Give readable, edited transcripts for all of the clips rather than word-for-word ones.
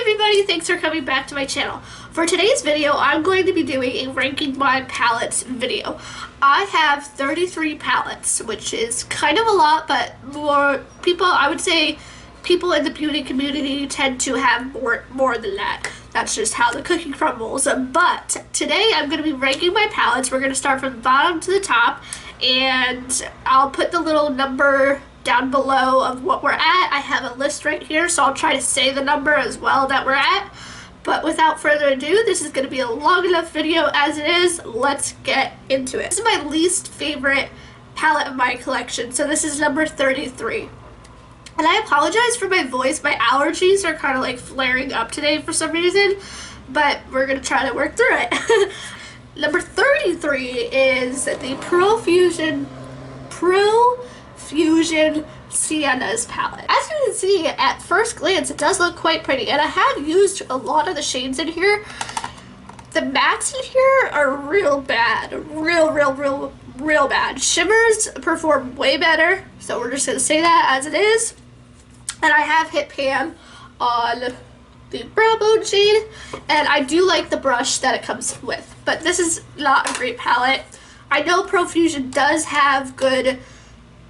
everybody, thanks for coming back to my channel. For today's video, I'm going to be doing a ranking my palettes video. I have 33 palettes, which is kind of a lot, but more people, I would say people in the beauty community tend to have more than that. That's just how the cookie crumbles. But today I'm going to be ranking my palettes. We're going to start from the bottom to the top, and I'll put the little number down below of what we're at. I have a list right here, so I'll try to say the number as well that we're at. But without further ado, this is going to be a long enough video as it is. Let's get into it. This is my least favorite palette of my collection, so this is number 33. And I apologize for my voice. My allergies are kind of like flaring up today for some reason, but we're going to try to work through it. Number 33 is the Profusion Sienna's palette. As you can see, at first glance, it does look quite pretty, and I have used a lot of the shades in here. The mattes in here are real bad. Real bad. Shimmers perform way better, so we're just going to say that as it is. And I have hit pan on the brow bone shade, and I do like the brush that it comes with, but this is not a great palette. I know Profusion does have good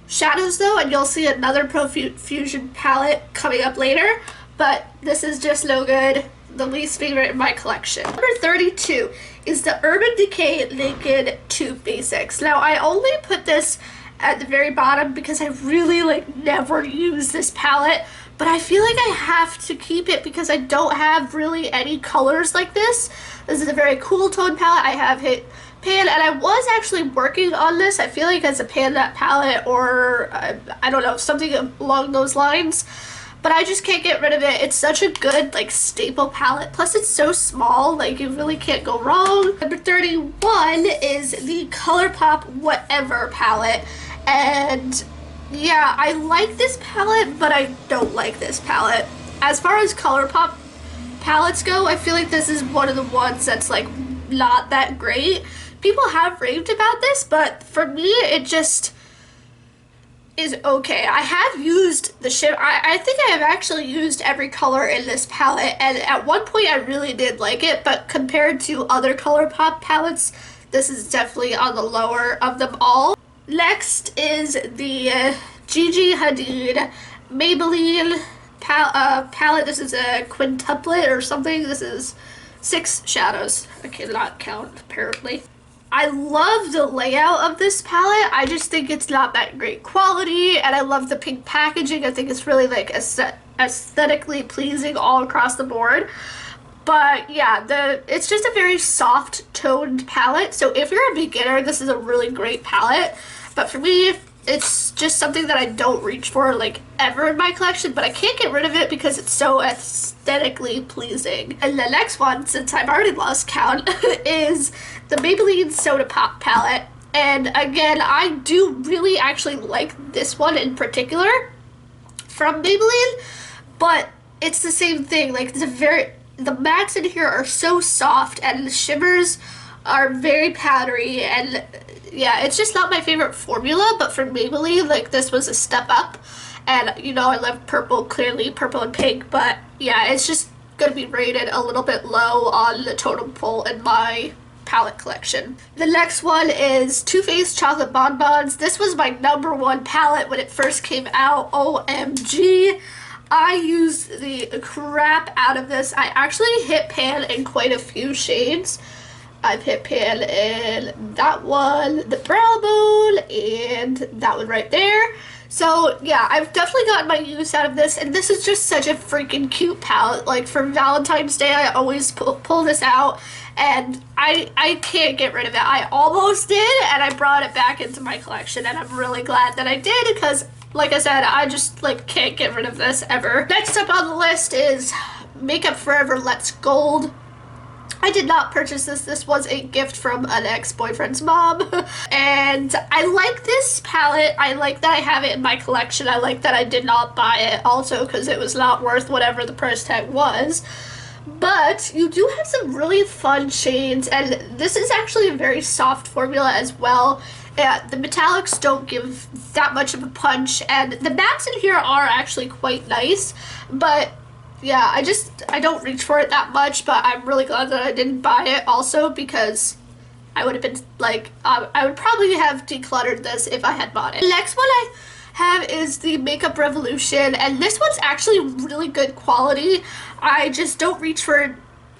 shadows though, and you'll see another Profusion palette coming up later, but this is just no good. The least favorite in my collection. Number 32 is the Urban Decay Naked Too Basics. Now I only put this at the very bottom because I really never use this palette, but I feel like I have to keep it because I don't have really any colors like this. This is a very cool tone palette. I have hit pan, and I was actually working on this, I feel like, as a pan that palette, or I don't know, something along those lines, but I just can't get rid of it. It's such a good like staple palette, plus it's so small, like you really can't go wrong. Number 31 is the Colorpop Whatever palette, and yeah, I like this palette, but I don't like this palette. As far as Colorpop palettes go, I feel like this is one of the ones that's like not that great. People have raved about this, but for me, it just is okay. I have used the shimmer. I think I have actually used every color in this palette, and at one point I really did like it, but compared to other Colorpop palettes, this is definitely on the lower of them all. Next is the Gigi Hadid Maybelline palette. This is a quintuplet or something. This is 6 shadows. I cannot count, apparently. I love the layout of this palette. I just think it's not that great quality, and I love the pink packaging. I think it's really like aesthetically pleasing all across the board. But yeah, it's just a very soft toned palette, so if you're a beginner, this is a really great palette. But for me, it's just something that I don't reach for like ever in my collection, but I can't get rid of it because it's so aesthetically pleasing. And the next one, since I've already lost count, is the Maybelline Soda Pop palette. And again, I do really actually like this one in particular from Maybelline, but it's the same thing. Like the mattes in here are so soft, and the shimmers are very powdery, and yeah, it's just not my favorite formula. But for Maybelline, like, this was a step up, and you know I love purple, clearly purple and pink, but yeah, it's just gonna be rated a little bit low on the totem pole in my palette collection. The next one is Too Faced Chocolate Bonbons. This was my #1 palette when it first came out. OMG, I used the crap out of this. I actually hit pan in quite a few shades. I've hit pan in that one, the brow bone, and that one right there. So yeah, I've definitely gotten my use out of this, and this is just such a freaking cute palette. Like for Valentine's Day, I always pull this out, and I can't get rid of it. I almost did, and I brought it back into my collection, and I'm really glad that I did, because like I said, I just like can't get rid of this ever. Next up on the list is Makeup Forever Let's Gold. I did not purchase this. This was a gift from an ex-boyfriend's mom. And I like this palette. I like that I have it in my collection. I like that I did not buy it also because it was not worth whatever the price tag was. But you do have some really fun shades, and this is actually a very soft formula as well. The metallics don't give that much of a punch, and the mattes in here are actually quite nice, but yeah, I don't reach for it that much, but I'm really glad that I didn't buy it also because I would have been like, I would probably have decluttered this if I had bought it. The next one I have is the Makeup Revolution, and this one's actually really good quality. I just don't reach for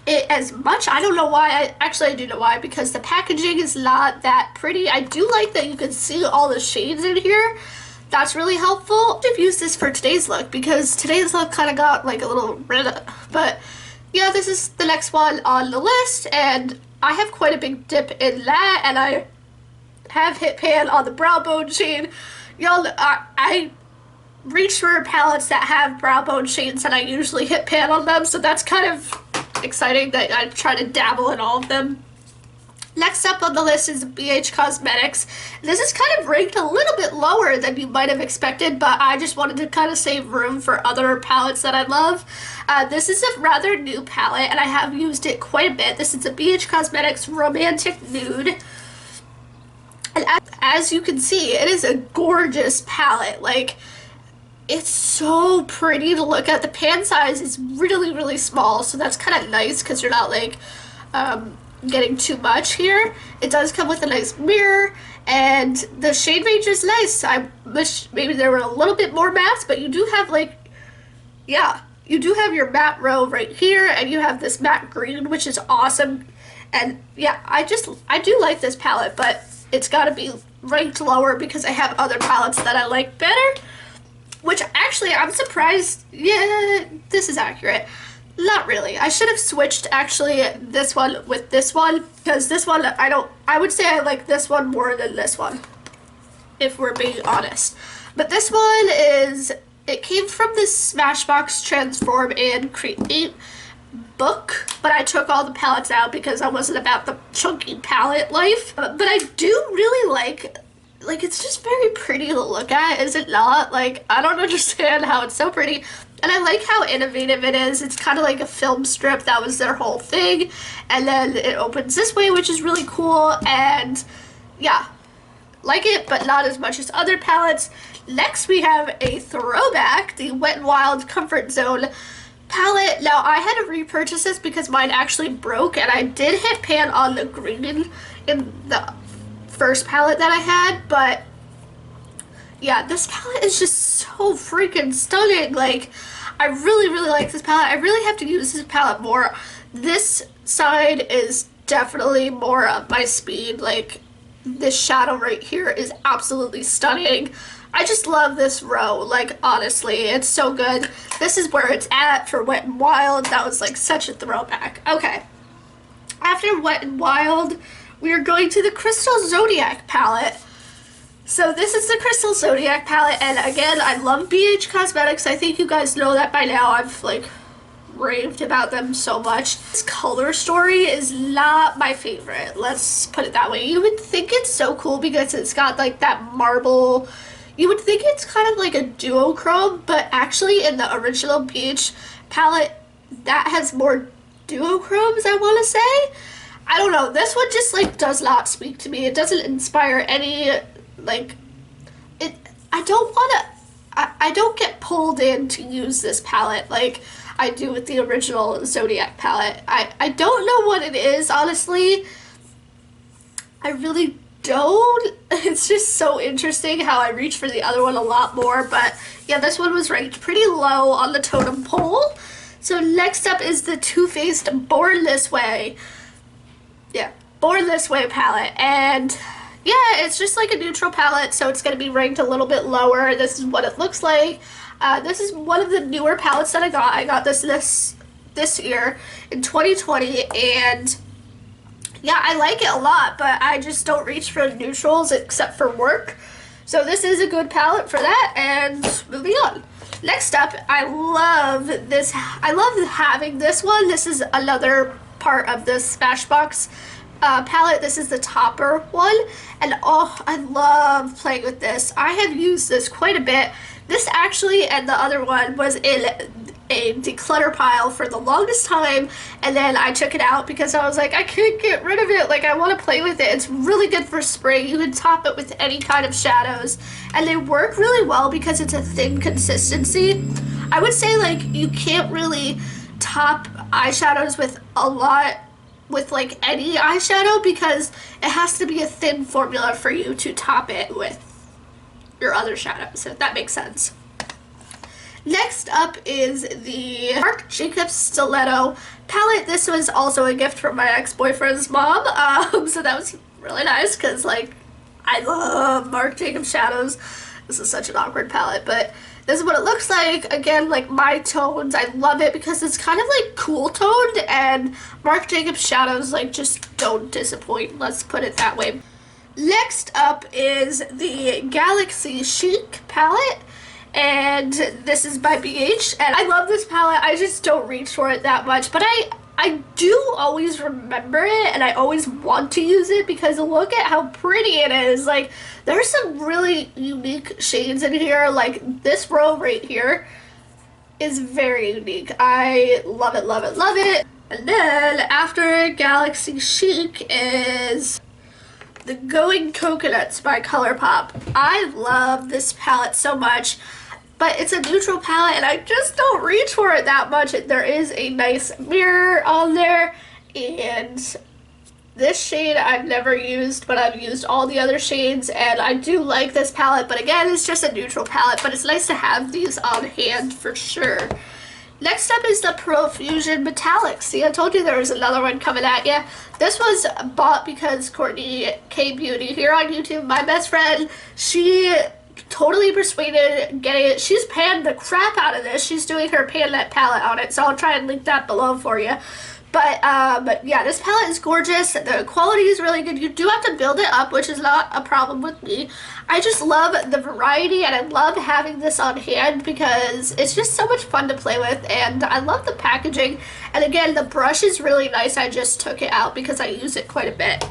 it as much. I don't know why. I do know why, because the packaging is not that pretty. I do like that you can see all the shades in here. That's really helpful. I've used this for today's look because today's look kind of got like a little red, but yeah, this is the next one on the list, and I have quite a big dip in that, and I have hit pan on the brow bone shade. Y'all, I reach for palettes that have brow bone shades, and I usually hit pan on them, so that's kind of exciting that I try to dabble in all of them. Next up on the list is ABH Cosmetics. This is kind of ranked a little bit lower than you might have expected, but I just wanted to kind of save room for other palettes that I love. This is a rather new palette, and I have used it quite a bit. This is a ABH Cosmetics Romantic Nude. And as you can see, it is a gorgeous palette. Like, it's so pretty to look at. The pan size is really, really small, so that's kind of nice because you're not like getting too much here. It does come with a nice mirror, and the shade range is nice. I wish maybe there were a little bit more mattes, but you do have like, yeah, you do have your matte row right here, and you have this matte green, which is awesome. And yeah, I do like this palette, but it's got to be ranked lower because I have other palettes that I like better. Which actually, I'm surprised. Yeah, this is accurate. Not really. I should have switched actually this one with this one, because this one I would say I like this one more than this one, if we're being honest. But this one it came from this Smashbox Transform and Create book, but I took all the palettes out because I wasn't about the chunky palette life. But I do really like it's just very pretty to look at, is it not? Like, I don't understand how it's so pretty. And I like how innovative it is. It's kind of like a film strip. That was their whole thing. And then it opens this way, which is really cool. And yeah, like it, but not as much as other palettes. Next, we have a throwback, the Wet n Wild Comfort Zone palette. Now, I had to repurchase this because mine actually broke, and I did hit pan on the green in the first palette that I had, but yeah, this palette is just so freaking stunning. Like, I really, really like this palette. I really have to use this palette more. This side is definitely more up my speed. Like, this shadow right here is absolutely stunning. I just love this row. Like, honestly, it's so good. This is where it's at for Wet n Wild. That was like such a throwback. Okay, after Wet n Wild, we are going to the Crystal Zodiac palette. So this is the Crystal Zodiac palette, and again, I love BH Cosmetics. I think you guys know that by now. I've like raved about them so much. This color story is not my favorite. Let's put it that way. You would think it's so cool because it's got like that marble. You would think it's kind of like a duochrome, but actually in the original BH palette, that has more duochromes, I want to say. I don't know. This one just like does not speak to me. It doesn't inspire any like it. I don't get pulled in to use this palette like I do with the original Zodiac palette. I don't know what it is, honestly. I really don't. It's just so interesting how I reach for the other one a lot more. But yeah, this one was ranked pretty low on the totem pole. So next up is the Too Faced Born This Way. Yeah, Born This Way palette. And yeah, it's just like a neutral palette, so it's going to be ranked a little bit lower. This is what it looks like. This is one of the newer palettes that I got. I got this year in 2020, and yeah, I like it a lot, but I just don't reach for neutrals except for work. So this is a good palette for that, and moving on. Next up, I love this. I love having this one. This is another part of the Smashbox palette. This is the Topper one, and oh, I love playing with this. I have used this quite a bit. This actually and the other one was in a declutter pile for the longest time, and then I took it out because I was like, I can't get rid of it. Like, I want to play with it. It's really good for spring. You can top it with any kind of shadows, and they work really well because it's a thin consistency. I would say, like, you can't really top eyeshadows with a lot with like any eyeshadow because it has to be a thin formula for you to top it with your other shadows, if that makes sense. Next up is the Marc Jacobs Stiletto palette. This was also a gift from my ex-boyfriend's mom, so that was really nice because, like, I love Marc Jacobs shadows. This is such an awkward palette, but this is what it looks like. Again, like my tones, I love it because it's kind of like cool toned, and Marc Jacobs shadows like just don't disappoint, let's put it that way. Next up is the Galaxy Chic palette, and this is by BH, and I love this palette. I just don't reach for it that much, but I do always remember it, and I always want to use it because look at how pretty it is. Like, there's some really unique shades in here. Like, this row right here is very unique. I love it, love it, love it. And then after Galaxy Chic is the Going Coconuts by Colourpop. I love this palette so much, but it's a neutral palette and I just don't reach for it that much. There is a nice mirror on there, and this shade I've never used, but I've used all the other shades, and I do like this palette, but again, it's just a neutral palette, but it's nice to have these on hand for sure. Next up is the Profusion Metallic. See, I told you there was another one coming at you. This was bought because Courtney K Beauty here on YouTube, my best friend, she totally persuaded getting it. She's panned the crap out of this. She's doing her pan net palette on it, so I'll try and link that below for you. But yeah, this palette is gorgeous. The quality is really good. You do have to build it up, which is not a problem with me. I just love the variety, and I love having this on hand because it's just so much fun to play with, and I love the packaging. And again, the brush is really nice. I just took it out because I use it quite a bit.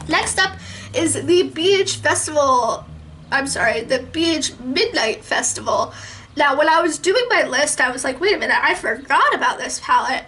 Next up is the BH Festival. I'm sorry, the BH Midnight Festival. Now, when I was doing my list, I was like, wait a minute, I forgot about this palette.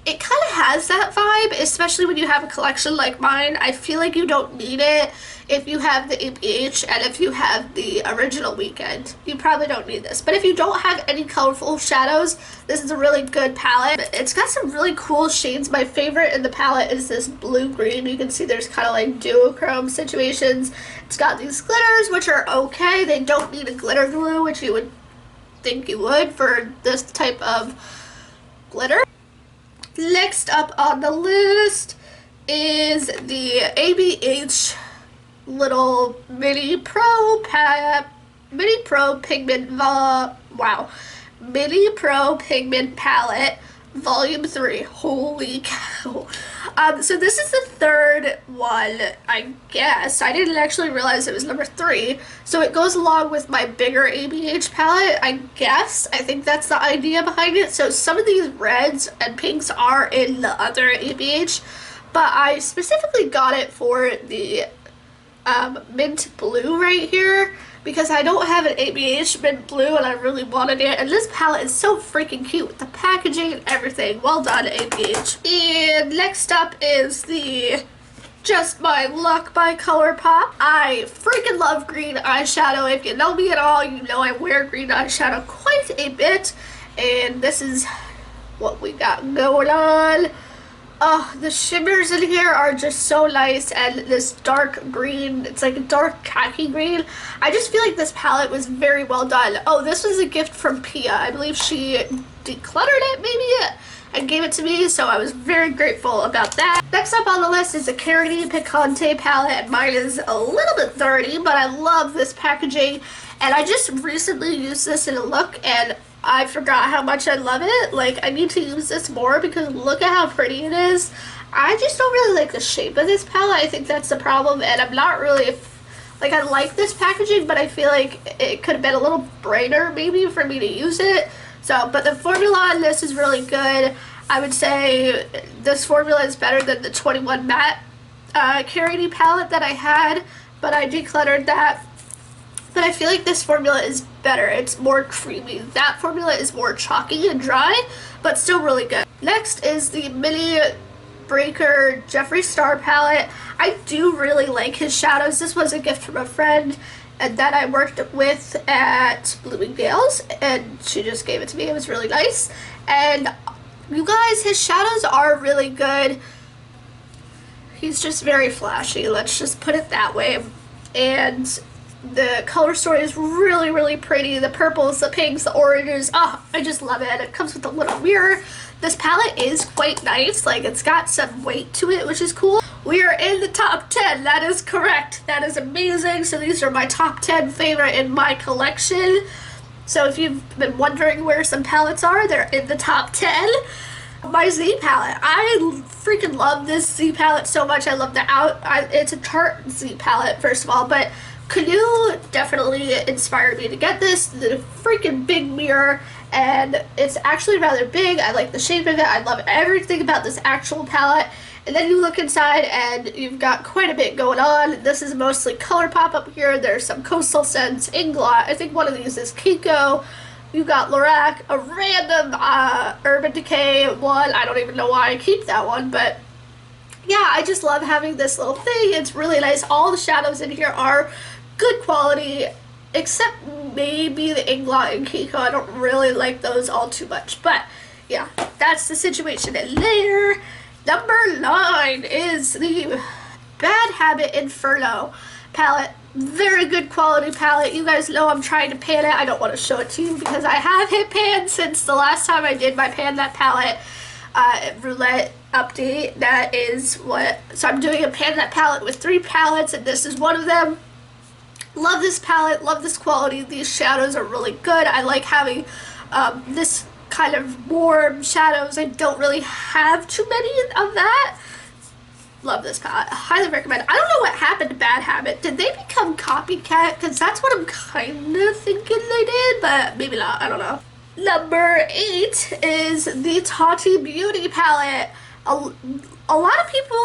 It kind of has that vibe, especially when you have a collection like mine. I feel like you don't need it if you have the ABH and if you have the original Weekend. You probably don't need this. But if you don't have any colorful shadows, this is a really good palette. It's got some really cool shades. My favorite in the palette is this blue-green. You can see there's kind of like duochrome situations. It's got these glitters, which are okay. They don't need a glitter glue, which you would think you would for this type of glitter. Next up on the list is the ABH Little Mini Pro Pigment Mini Pro Pigment Palette Volume 3. Holy cow. So this is the third one, I guess. I didn't actually realize it was number 3. So it goes along with my bigger ABH palette, I guess. I think that's the idea behind it. So some of these reds and pinks are in the other ABH, but I specifically got it for the mint blue right here because I don't have an ABH mint blue and I really wanted it, and this palette is so freaking cute with the packaging and everything. Well done, ABH. And next up is the Just My Luck by Colourpop. I freaking love green eyeshadow. If you know me at all, you know I wear green eyeshadow quite a bit, and this is what we got going on. Oh, the shimmers in here are just so nice, and this dark green, it's like a dark khaki green. I just feel like this palette was very well done. Oh, this was a gift from Pia. I believe she decluttered it maybe and gave it to me, so I was very grateful about that. Next up on the list is the Carity Picante palette, and mine is a little bit dirty, but I love this packaging, and I just recently used this in a look, and I forgot how much I love it. Like, I need to use this more because look at how pretty it is. I just don't really like the shape of this palette. I think that's the problem, and I'm not really, like, I like this packaging, but I feel like it could have been a little brighter maybe for me to use it. So, but the formula on this is really good. I would say this formula is better than the 21 Matte Carity palette that I had, but I decluttered that. but I feel like this formula is better. It's more creamy. That formula is more chalky and dry, but still really good. Next is the Minibreaker Jeffree Star palette. I do really like his shadows. This was a gift from a friend and that I worked with at Bloomingdale's, and she just gave it to me. It was really nice. And you guys, his shadows are really good. He's just very flashy, let's just put it that way. And the color story is really, really pretty. The purples, the pinks, the oranges. Oh, I just love it. It comes with a little mirror. This palette is quite nice. Like, it's got some weight to it, which is cool. We are in the top 10. That is correct. That is amazing. So these are my top 10 favorite in my collection. So if you've been wondering where some palettes are, they're in the top 10. My Z palette. I freaking love this Z palette so much. I love the it's a Tarte Z palette, first of all, but Canoe definitely inspired me to get this. The freaking big mirror, and it's actually rather big. I like the shape of it. I love everything about this actual palette. And then you look inside and you've got quite a bit going on. This is mostly Colourpop up here. There's some Coastal Scents, Inglot. I think one of these is Kiko. You got Lorac, a random Urban Decay one. I don't even know why I keep that one, but yeah, I just love having this little thing. It's really nice. All the shadows in here are good quality, except maybe the Inglot and Kiko. I don't really like those all too much, but yeah, that's the situation in there. Number 9 is the Bad Habit Inferno palette. Very good quality palette. You guys know I'm trying to pan it. I don't want to show it to you because I have hit pan since the last time I did my pan that palette roulette update. That is what, so I'm doing a pan that palette with 3 palettes, and this is one of them. Love this palette, love this quality. These shadows are really good. I like having this kind of warm shadows. I don't really have too many of that. Love this palette. Highly recommend. I don't know what happened to Bad Habit. Did they become copycat? Because that's what I'm kind of thinking they did, but maybe not. I don't know. Number 8 is the Hottie Beauty palette. A lot of people,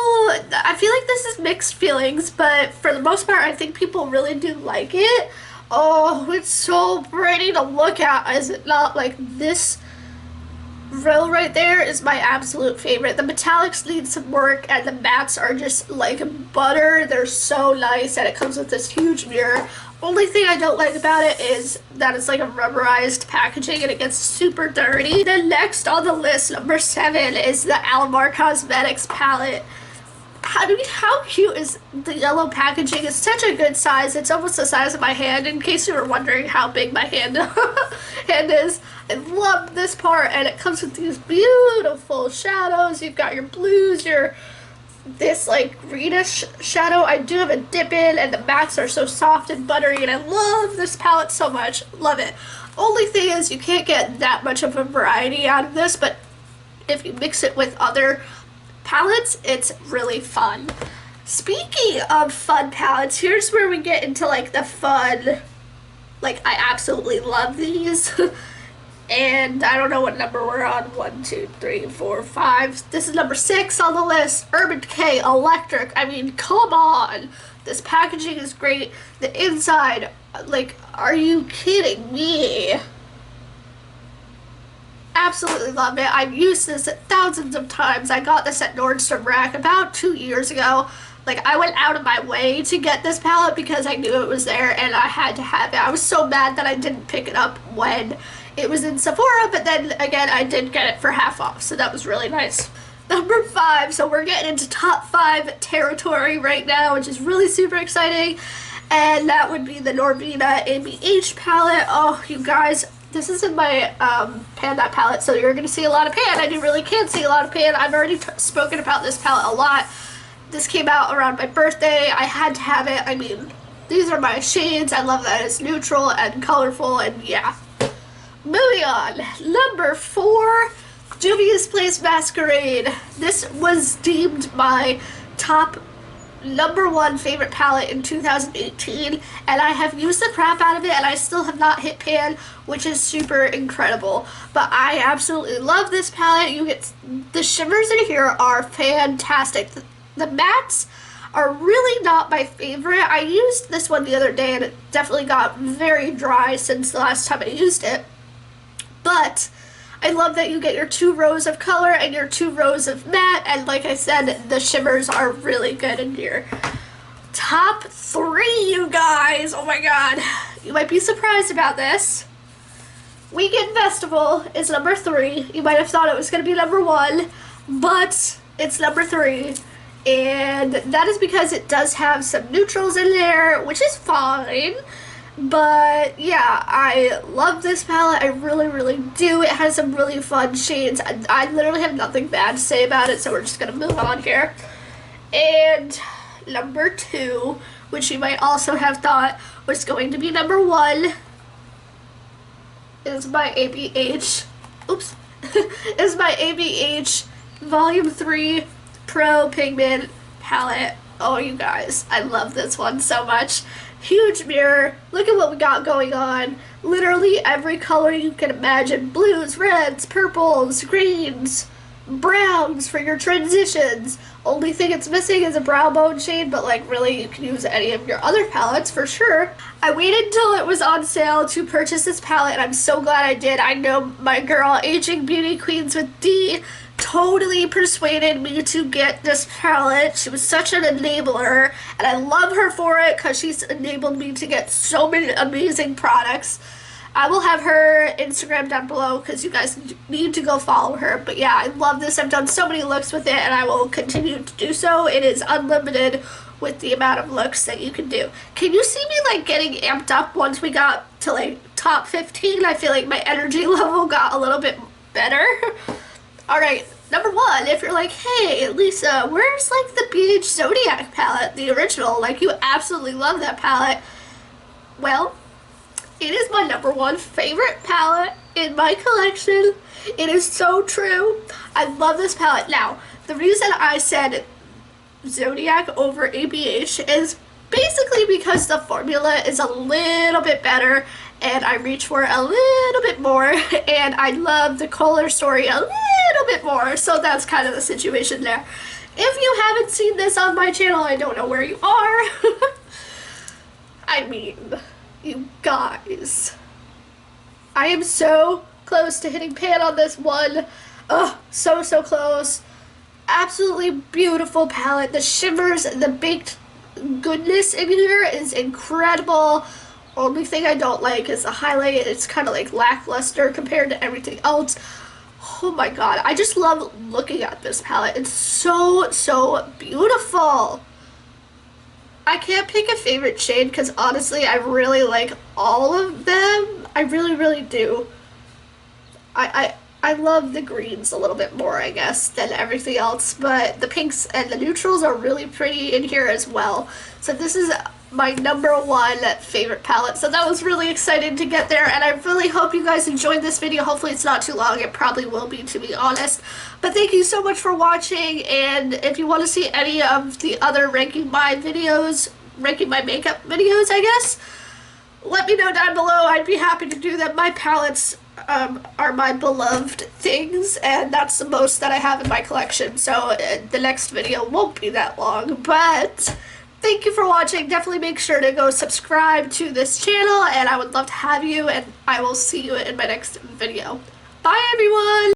I feel like this is mixed feelings, but for the most part, I think people really do like it. Oh, it's so pretty to look at, is it not? Like, this row right there is my absolute favorite. The metallics need some work, and the mattes are just like butter. They're so nice, and it comes with this huge mirror. Only thing I don't like about it is that it's like a rubberized packaging and it gets super dirty. Then next on the list, number 7, is the Almay Cosmetics palette. How cute is the yellow packaging? It's such a good size. It's almost the size of my hand, in case you were wondering how big my hand is. I love this part, and it comes with these beautiful shadows. You've got your blues, this like greenish shadow. I do have a dip in, and the mattes are so soft and buttery, and I love this palette so much. Love it. Only thing is you can't get that much of a variety out of this, but if you mix it with other palettes, it's really fun. Speaking of fun palettes, here's where we get into like the fun. Like, I absolutely love these. And I don't know what number we're on. 1, 2, 3, 4, 5. This is number 6 on the list. Urban Decay Electric. I mean, come on. This packaging is great. The inside, like, are you kidding me? Absolutely love it. I've used this thousands of times. I got this at Nordstrom Rack about 2 years ago. Like, I went out of my way to get this palette because I knew it was there and I had to have it. I was so mad that I didn't pick it up when it was in Sephora, but then again, I did get it for half off, so that was really nice. Number 5, so we're getting into top 5 territory right now, which is really super exciting, and that would be the Norvina ABH palette. Oh, you guys, this is in my pan that palette, so you're going to see a lot of pan. I really can't see a lot of pan. I've already spoken about this palette a lot. This came out around my birthday. I had to have it. I mean, these are my shades. I love that it's neutral and colorful, and yeah. Moving on. Number 4, Juvia's Place Masquerade. This was deemed my top number 1 favorite palette in 2018, and I have used the crap out of it, and I still have not hit pan, which is super incredible. But I absolutely love this palette. You get the shimmers in here are fantastic. The mattes are really not my favorite. I used this one the other day and it definitely got very dry since the last time I used it. But I love that you get your 2 rows of color and your 2 rows of matte, and like I said, the shimmers are really good in here. Top 3, you guys! Oh my god. You might be surprised about this. Weekend Festival is number 3. You might have thought it was going to be number 1, but it's number 3. And that is because it does have some neutrals in there, which is fine. But yeah, I love this palette. I really, really do. It has some really fun shades. I literally have nothing bad to say about it, so we're just going to move on here. And number 2, which you might also have thought was going to be number 1, is my ABH, is my ABH Volume 3 Pro Pigment Palette. Oh, you guys, I love this one so much. Huge mirror. Look at what we got going on. Literally every color you can imagine. Blues, reds, purples, greens, browns for your transitions. Only thing it's missing is a brow bone shade, but like really you can use any of your other palettes for sure. I waited until it was on sale to purchase this palette, and I'm so glad I did. I know my girl, Aging Beauty Queens with D, totally persuaded me to get this palette. She was such an enabler, and I love her for it because she's enabled me to get so many amazing products. I will have her Instagram down below because you guys need to go follow her. But yeah, I love this. I've done so many looks with it, and I will continue to do so. It is unlimited with the amount of looks that you can do. Can you see me like getting amped up once we got to like top 15? I feel like my energy level got a little bit better. Alright, number 1, if you're like, hey, Lisa, where's like the BH Zodiac palette, the original? Like, you absolutely love that palette. Well, it is my number 1 favorite palette in my collection. It is so true. I love this palette. Now, the reason I said Zodiac over ABH is basically because the formula is a little bit better and I reach for a little bit more, and I love the color story a little bit more, so that's kind of the situation there. If you haven't seen this on my channel, I don't know where you are. I mean, you guys, I am so close to hitting pan on this one. Ugh, so close. Absolutely beautiful palette. The shimmers, the baked goodness in here is incredible. Only thing I don't like is the highlight. It's kind of like lackluster compared to everything else. Oh my god, I just love looking at this palette. It's so beautiful. I can't pick a favorite shade because honestly I really like all of them. I really do. I love the greens a little bit more, I guess, than everything else, but the pinks and the neutrals are really pretty in here as well. So this is my number 1 favorite palette. So that was really exciting to get there, and I really hope you guys enjoyed this video. Hopefully it's not too long. It probably will be, to be honest. But thank you so much for watching, and if you want to see any of the other ranking my makeup videos, I guess, let me know down below. I'd be happy to do them. My palettes are my beloved things, and that's the most that I have in my collection, so the next video won't be that long. But thank you for watching. Definitely make sure to go subscribe to this channel, and I would love to have you, and I will see you in my next video. Bye everyone!